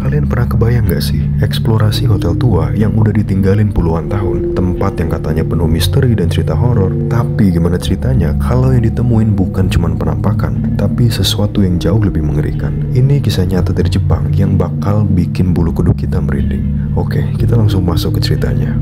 Kalian pernah kebayang gak sih eksplorasi hotel tua yang udah ditinggalin puluhan tahun, tempat yang katanya penuh misteri dan cerita horor? Tapi gimana ceritanya kalau yang ditemuin bukan cuma penampakan, tapi sesuatu yang jauh lebih mengerikan? Ini kisah nyata dari Jepang yang bakal bikin bulu kuduk kita merinding. Oke, kita langsung masuk ke ceritanya.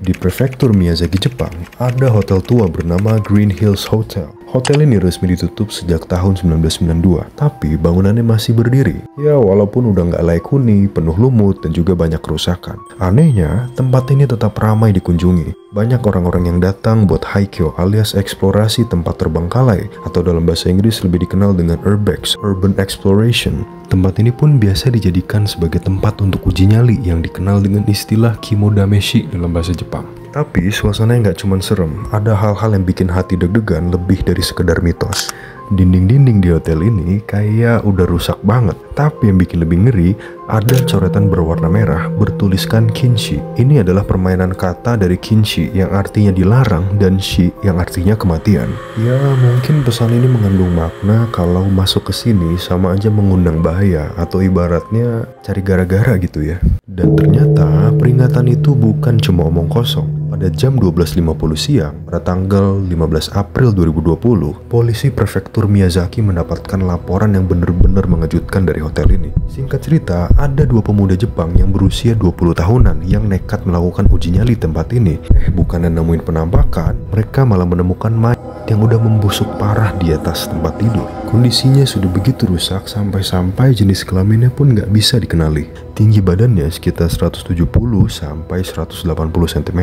Di prefektur Miyazaki, Jepang, ada hotel tua bernama Green Hills Hotel. Hotel ini resmi ditutup sejak tahun 1992, tapi bangunannya masih berdiri. Ya, walaupun udah nggak layak huni, penuh lumut, dan juga banyak kerusakan. Anehnya, tempat ini tetap ramai dikunjungi. Banyak orang-orang yang datang buat haikyo alias eksplorasi tempat terbengkalai, atau dalam bahasa Inggris lebih dikenal dengan urbex, urban exploration. Tempat ini pun biasa dijadikan sebagai tempat untuk uji nyali yang dikenal dengan istilah kimodameshi dalam bahasa Jepang. Tapi suasananya nggak cuma serem, ada hal-hal yang bikin hati deg-degan lebih dari sekedar mitos. Dinding-dinding di hotel ini kayak udah rusak banget. Tapi yang bikin lebih ngeri, ada coretan berwarna merah bertuliskan kinshi. Ini adalah permainan kata dari kinshi yang artinya dilarang dan shi yang artinya kematian. Ya, mungkin pesan ini mengandung makna kalau masuk ke sini sama aja mengundang bahaya atau ibaratnya cari gara-gara gitu ya. Dan ternyata peringatan itu bukan cuma omong kosong. Pada jam 12.50 siang, pada tanggal 15 April 2020, polisi prefektur Miyazaki mendapatkan laporan yang benar-benar mengejutkan dari hotel ini. Singkat cerita, ada dua pemuda Jepang yang berusia 20 tahunan yang nekat melakukan uji nyali tempat ini. Bukannya nemuin penampakan, mereka malah menemukan mayat yang udah membusuk parah di atas tempat tidur. Kondisinya sudah begitu rusak sampai-sampai jenis kelaminnya pun nggak bisa dikenali. Tinggi badannya sekitar 170 sampai 180 cm.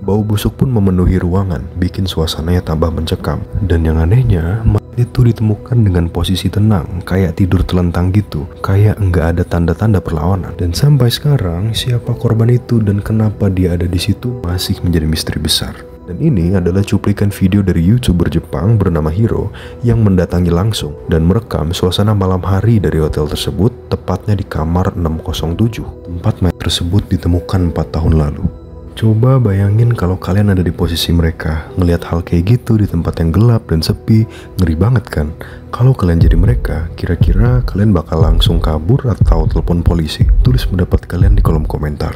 Bau busuk pun memenuhi ruangan, bikin suasananya tambah mencekam. Dan yang anehnya, mayat itu ditemukan dengan posisi tenang, kayak tidur telentang gitu, kayak nggak ada tanda-tanda perlawanan. Dan sampai sekarang, siapa korban itu dan kenapa dia ada di situ masih menjadi misteri besar. Dan ini adalah cuplikan video dari YouTuber Jepang bernama Hiro yang mendatangi langsung dan merekam suasana malam hari dari hotel tersebut, tepatnya di kamar 607. Tempat mayat tersebut ditemukan 4 tahun lalu. Coba bayangin kalau kalian ada di posisi mereka, ngelihat hal kayak gitu di tempat yang gelap dan sepi, ngeri banget kan? Kalau kalian jadi mereka, kira-kira kalian bakal langsung kabur atau telepon polisi? Tulis pendapat kalian di kolom komentar.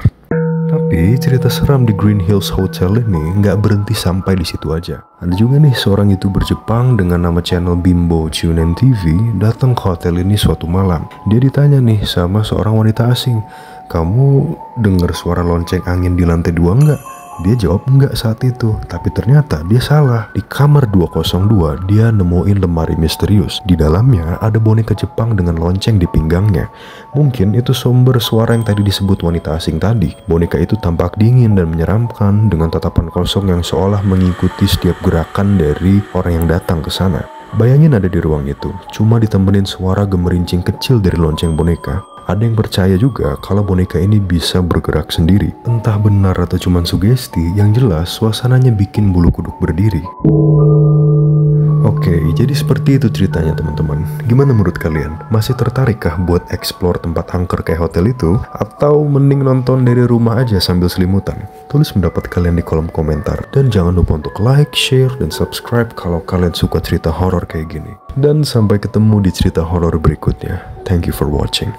Tapi cerita seram di Green Hills Hotel ini nggak berhenti sampai di situ aja. Ada juga nih seorang YouTuber Jepang dengan nama channel Bimbo Chunen TV datang ke hotel ini suatu malam. Dia ditanya nih sama seorang wanita asing, "Kamu dengar suara lonceng angin di lantai 2 nggak?" Dia jawab enggak saat itu, tapi ternyata dia salah. Di kamar 202, dia nemuin lemari misterius. Di dalamnya ada boneka Jepang dengan lonceng di pinggangnya. Mungkin itu sumber suara yang tadi disebut wanita asing tadi. Boneka itu tampak dingin dan menyeramkan dengan tatapan kosong yang seolah mengikuti setiap gerakan dari orang yang datang ke sana. Bayangin ada di ruang itu, cuma ditemenin suara gemerincing kecil dari lonceng boneka. Ada yang percaya juga kalau boneka ini bisa bergerak sendiri. Entah benar atau cuma sugesti, yang jelas suasananya bikin bulu kuduk berdiri. Oke, jadi seperti itu ceritanya teman-teman. Gimana menurut kalian? Masih tertarikkah buat explore tempat angker kayak hotel itu? Atau mending nonton dari rumah aja sambil selimutan? Tulis pendapat kalian di kolom komentar. Dan jangan lupa untuk like, share, dan subscribe kalau kalian suka cerita horor kayak gini. Dan sampai ketemu di cerita horor berikutnya. Thank you for watching.